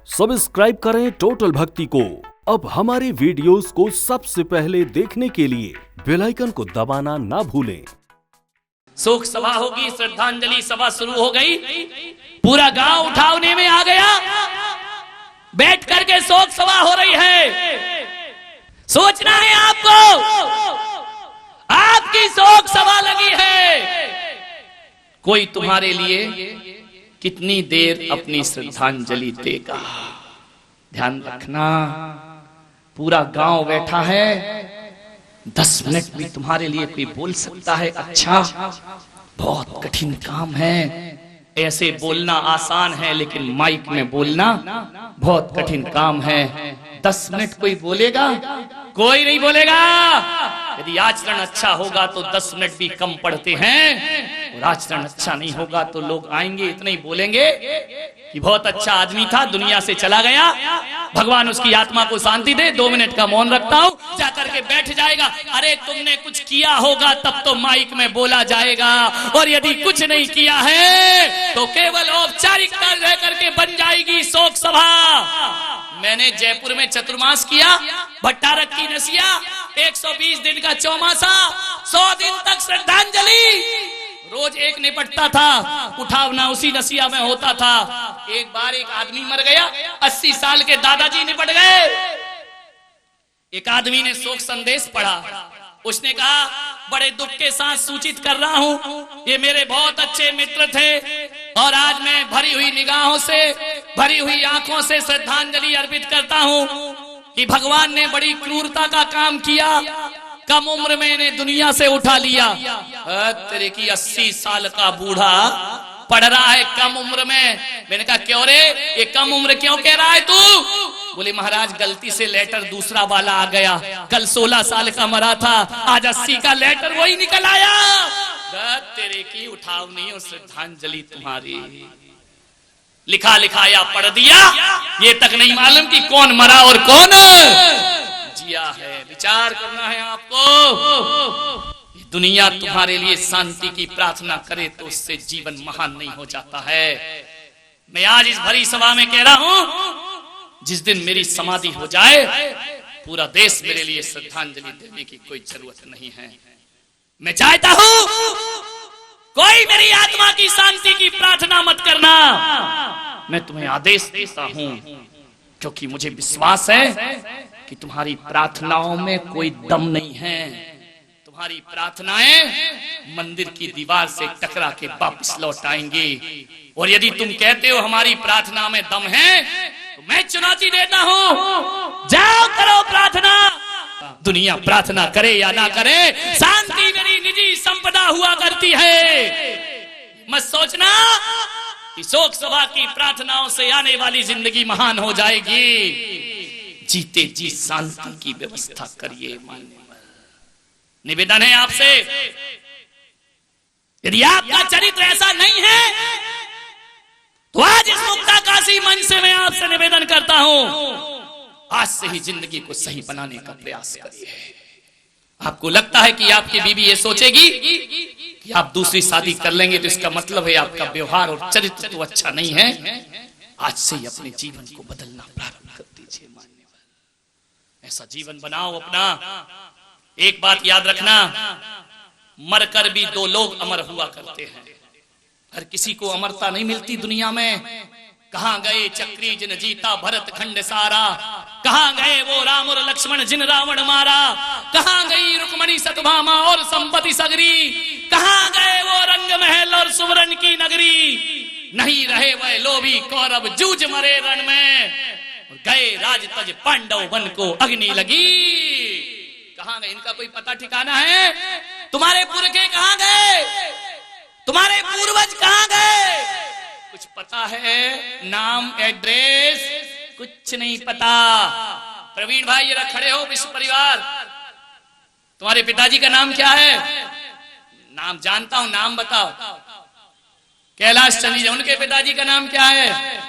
Subscribe करें total भक्ति को। अब हमारे वीडियोस को सबसे पहले देखने के लिए बेल आइकन को दबाना ना भूलें। शोक सभा होगी, श्रद्धांजलि सभा शुरू हो गई, पूरा गांव उठावने में आ गया, बैठ करके शोक सभा हो रही है। सोचना है आपको, आपकी शोक सभा लगी है, कोई तुम्हारे लिए कितनी देर अपनी श्रद्धांजलि देगा। ध्यान रखना, पूरा गांव बैठा है, 10 मिनट भी तुम्हारे लिए कोई बोल सकता है अच्छा, बहुत कठिन काम है। ऐसे बोलना आसान है, लेकिन माइक में बोलना बहुत कठिन काम है। 10 मिनट कोई बोलेगा? कोई नहीं बोलेगा। यदि आचरण अच्छा होगा तो 10 मिनट भी कम पड़ते हैं, और आचरण अच्छा नहीं होगा तो लोग आएंगे, इतने ही बोलेंगे कि बहुत अच्छा आदमी था, दुनिया से चला गया, भगवान उसकी आत्मा को शांति दे, 2 मिनट का मौन रखता हूं, जाकर के बैठ जाएगा। अरे तुमने कुछ किया होगा तब तो माइक में बोला जाएगा, और यदि कुछ नहीं किया है तो केवल औपचारिकता रह करके बन जाएगी शोक सभा। मैंने जयपुर में चतुर्मास किया, भट्टारक की नसिया, 120 दिन का चौमासा, 100 दिन तक श्रद्धांजलि, रोज एक निपटता था, उठावना उसी नसिया में होता था। एक बार एक आदमी मर गया, 80 साल के दादाजी निपट गए। एक आदमी ने शोक संदेश पढ़ा, उसने कहा बड़े दुख के साथ सूचित कर रहा हूं, ये मेरे बहुत अच्छे मित्र थे, और आज मैं भरी हुई निगाहों से, भरी हुई आंखों से श्रद्धांजलि अर्पित करता हूं कि भगवान ने बड़ी क्रूरता का काम किया, कम उम्र में इन्हें दुनिया से उठा लिया। तेरे की 80 साल का बूढ़ा पढ़ रहा है कम उम्र में। मैंने कहा क्यों रे, ये कम उम्र क्यों कह रहा है तू? बोले महाराज गलती से लेटर दूसरा वाला आ गया, कल 16 साल का मरा था, आज 80 का लेटर वही निकल आया। तेरे की उठावनी और श्रद्धांजलि तुम्हारी, लिखा लिखाया पढ़ दिया, ये तक नहीं मालूम कि कौन मरा और कौन जिया है। विचार करना है आपको। दुनिया तुम्हारे लिए शांति की प्रार्थना करे तो उससे जीवन महान नहीं हो जाता है। मैं आज इस भरी सभा में कह रहा हूं, जिस दिन मेरी समाधि हो जाए, पूरा देश मेरे लिए श्रद्धांजलि देने की कोई जरूरत नहीं है। मैं चाहता हूं कोई मेरी आत्मा की शांति की प्रार्थना मत करना। मैं तुम्हें आदेश देता हूं, क्योंकि मुझे विश्वास है कि तुम्हारी प्रार्थनाओं में कोई दम नहीं है। तुम्हारी प्रार्थनाएं मंदिर की दीवार से टकरा के वापस लौट आएंगी। और यदि तुम कहते हो हमारी प्रार्थना में दम है, तो मैं चुनौती देता हूं, जाओ करो प्रार्थना। दुनिया प्रार्थना करे या ना करे, शांति मेरी निजी संपदा हुआ करती है। मत सोचना कि शोक सभा की प्रार्थनाओं से आने वाली जिंदगी महान हो जाएगी। जीते जी शांति की व्यवस्था करिए। निवेदन है आपसे, यदि आपका चरित्र ऐसा नहीं है तो आज इस मुक्ताकाशी मंच से मैं आपसे निवेदन करता हूं, आज से ही जिंदगी को सही बनाने का प्रयास करिए। आपको लगता है कि आपकी बीवी ये सोचेगी कि आप दूसरी शादी कर लेंगे तो इसका मतलब है आपका व्यवहार और चरित्र तो अच्छा नहीं है। आज से ही अपने जीवन को बदलना प्रारंभ कर दीजिए। ऐसा जीवन बनाओ अपना। एक बात याद रखना, मरकर भी 2 लोग अमर हुआ करते हैं। हर किसी को अमरता नहीं मिलती दुनिया में। कहां गए चक्री जिन जीता भरत खंड सारा, कहां गए वो राम और लक्ष्मण जिन रावण मारा, कहां गई रुक्मणी सतभामा और संपत्ति सगरी, कहां गए वो रंग महल और सुवर्ण की नगरी। नहीं रहे वह लोभी कौरव जूझ मरे रण में, गए राज तज पांडव वन को अग्नि लगी। कहां गए? इनका कोई पता ठिकाना है? तुम्हारे पुरखे कहां गए? तुम्हारे पूर्वज कहां गए? कुछ पता है? नाम, एड्रेस कुछ नहीं पता। प्रवीण भाई जरा खड़े हो, विश्व परिवार, तुम्हारे पिताजी का नाम क्या है? नाम जानता हूं, नाम बताओ। कैलाश चंद्र, उनके पिताजी का नाम क्या है?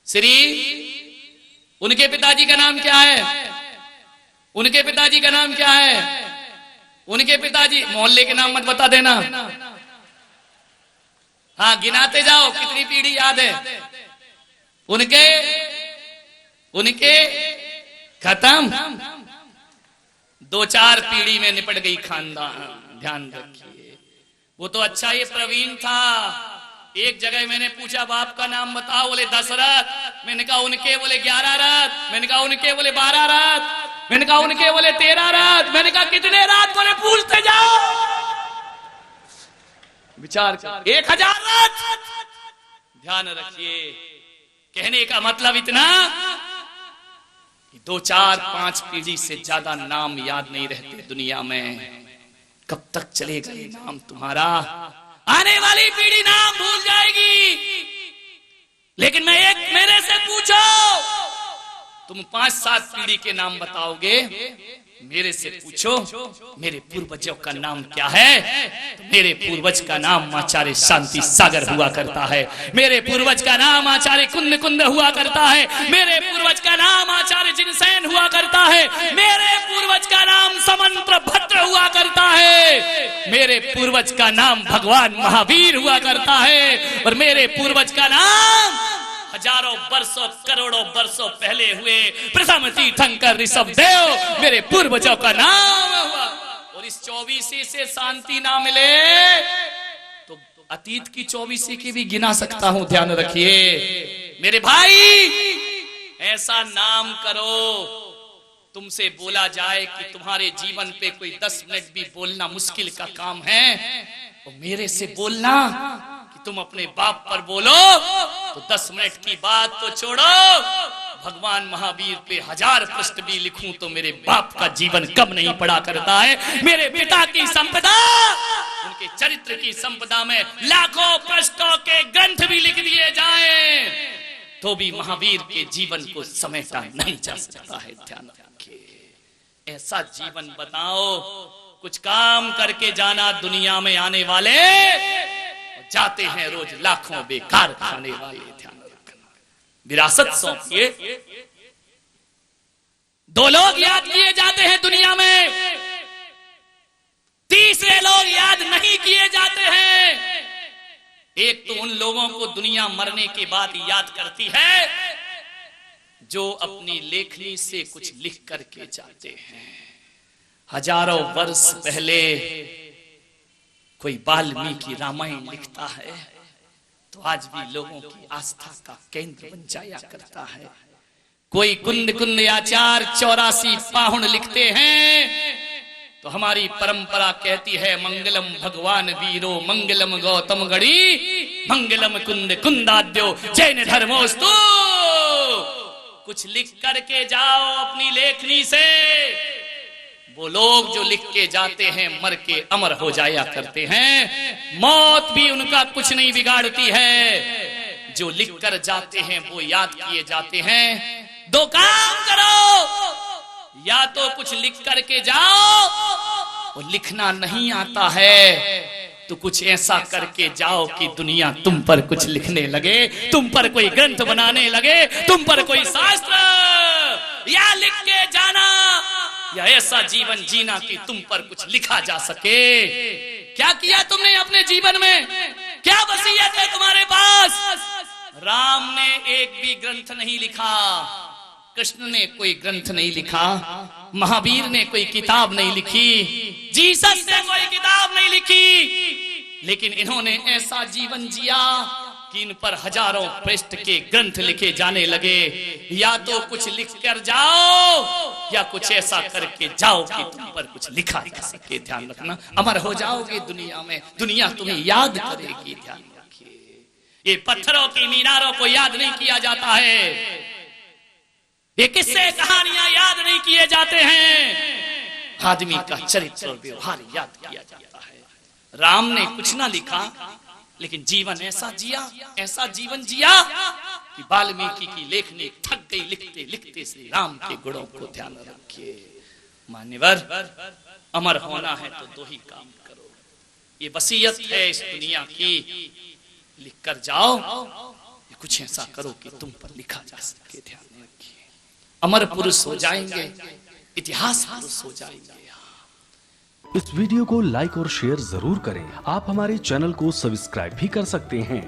श्री, उनके पिताजी का नाम क्या है? उनके पिताजी का नाम क्या है? उनके पिताजी, मोहल्ले के नाम मत बता देना। हाँ गिनाते जाओ, कितनी पीढ़ी याद है? उनके उनके खत्म, 2-4 पीढ़ी में निपट गई खानदान। ध्यान रखिए। वो तो अच्छा ये प्रवीण था। एक जगह मैंने पूछा बाप का नाम बताओ, बोले दशरथ। मैंने कहा उनके, बोले 11 रथ। मैंने कहा उनके, बोले 12 रथ। मैंने कहा उनके, बोले 13 रथ। मैंने कहा कितने रात, बोले पूछते जाओ, विचार कर, 1000 रथ। ध्यान रखिए। कहने का मतलब इतना कि 2-4-5 पीढ़ी से ज्यादा नाम याद नहीं रहते दुनिया में। कब तक चलेगा ये नाम तुम्हारा? आने वाली पीढ़ी नाम भूल जाएगी। लेकिन मेरे से पूछो, तुम 5-7 पीढ़ी के नाम बताओगे। मेरे से पूछो मेरे पूर्वजों का नाम क्या है, तो मेरे पूर्वज का नाम आचार्य शांति सागर हुआ करता है। मेरे पूर्वज का नाम आचार्य कुंद कुंद हुआ करता है। मेरे पूर्वज का नाम आचार्य जिनसेन हुआ करता है। मेरे पूर्वज का नाम समंत्र भद्र हुआ करता है। मेरे पूर्वज का नाम भगवान महावीर हुआ करता है। और मेरे पूर्वज का नाम हजारों वर्षों करोड़ों वर्षों पहले हुए प्रथम तीर्थंकर ऋषभ देव मेरे पूर्वजों का नाम हुआ। और इस 24 से शांति ना मिले तो अतीत की 24 की भी गिना सकता हूं। ध्यान रखिए मेरे भाई, ऐसा नाम करो तुमसे बोला जाए कि तुम्हारे जीवन पे कोई 10 मिनट भी बोलना मुश्किल का काम है, और मेरे से बोलना तुम अपने बाप पर बोलो तो 10 मिनट की बात तो छोड़ो, भगवान महावीर पे 1000 पृष्ठ भी लिखूं तो मेरे बाप का जीवन कम नहीं पड़ा करता है। मेरे पिता की संपदा, उनके चरित्र की संपदा में लाखों पृष्ठों के ग्रंथ भी लिख दिए जाएं तो भी महावीर के जीवन को समेटा नहीं जा सकता है। ध्यान रखिए। ऐसा जीवन बताओ, कुछ काम करके जाना। दुनिया में आने वाले जाते हैं रोज लाखों बेकार खाने वाले। ध्यान रखना। विरासत सौंपिए। 2 लोग याद किए जाते हैं दुनिया में, तीसरे लोग याद नहीं किए जाते हैं। एक तो उन लोगों को दुनिया मरने के बाद याद करती है जो अपनी लेखनी से कुछ लिख करके जाते हैं। हजारों वर्ष पहले कोई वाल्मीकि रामायण लिखता है तो आज भी लोगों की आस्था का केंद्र बन जाया करता है। कोई कुंद कुंद आचार 84 पाहुन लिखते हैं तो हमारी परंपरा कहती है मंगलम भगवान वीरो मंगलम गौतम गढ़ी मंगलम कुंद कुंदाद्यो जैन धर्मोस्तु। कुछ लिख करके जाओ अपनी लेखनी से। वो लोग जो लिख के जाते हैं मर के अमर हो जाया करते हैं। मौत भी उनका कुछ नहीं बिगाड़ती है। जो लिख कर जाते हैं वो याद किए जाते हैं। 2 काम करो, या तो कुछ लिख करके जाओ, और लिखना नहीं आता है तो कुछ ऐसा करके जाओ कि दुनिया तुम पर कुछ लिखने लगे, तुम पर कोई ग्रंथ बनाने लगे, तुम पर कोई शास्त्र। या लिख के जाना या ऐसा जीवन जीना कि तुम पर कुछ लिखा जा सके। क्या किया तुमने अपने जीवन में? क्या वसीयत है तुम्हारे पास? राम ने एक भी ग्रंथ नहीं लिखा, कृष्ण ने कोई ग्रंथ नहीं लिखा, महावीर ने कोई किताब नहीं लिखी, जीसस ने कोई किताब नहीं लिखी। लेकिन इन्होंने ऐसा जीवन जिया कि इन पर हजारों पृष्ठ के ग्रंथ लिखे जाने लगे। या तो कुछ लिख कर जाओ या कुछ ऐसा करके जाओ कि तुम पर कुछ लिखा जा सके। ध्यान रखना, अमर हो जाओगे दुनिया में, दुनिया तुम्हें याद करेगी। ध्यान रखिए, ये पत्थरों की मीनारों को याद नहीं किया जाता है, ये किस्से कहानियां याद नहीं किए जाते हैं, आदमी का चरित्र और व्यवहार याद किया जाता है। राम ने कुछ ना लिखा लेकिन जीवन ऐसा जिया, ऐसा जीवन जिया कि वाल्मीकि की लेखनी थक गई लिखते लिखते श्री राम के गुणों को। ध्यान रखिए मान्यवर, अमर होना है तो 2 ही काम करो। ये वसीयत है इस दुनिया की, लिख कर जाओ, कुछ ऐसा करो कि तुम पर लिखा जा सके। ध्यान रखिए, अमर पुरुष हो जाएंगे, इतिहास पुरुष हो जाएंगे। इस वीडियो को लाइक और शेयर जरूर करें। आप हमारे चैनल को सब्सक्राइब भी कर सकते हैं।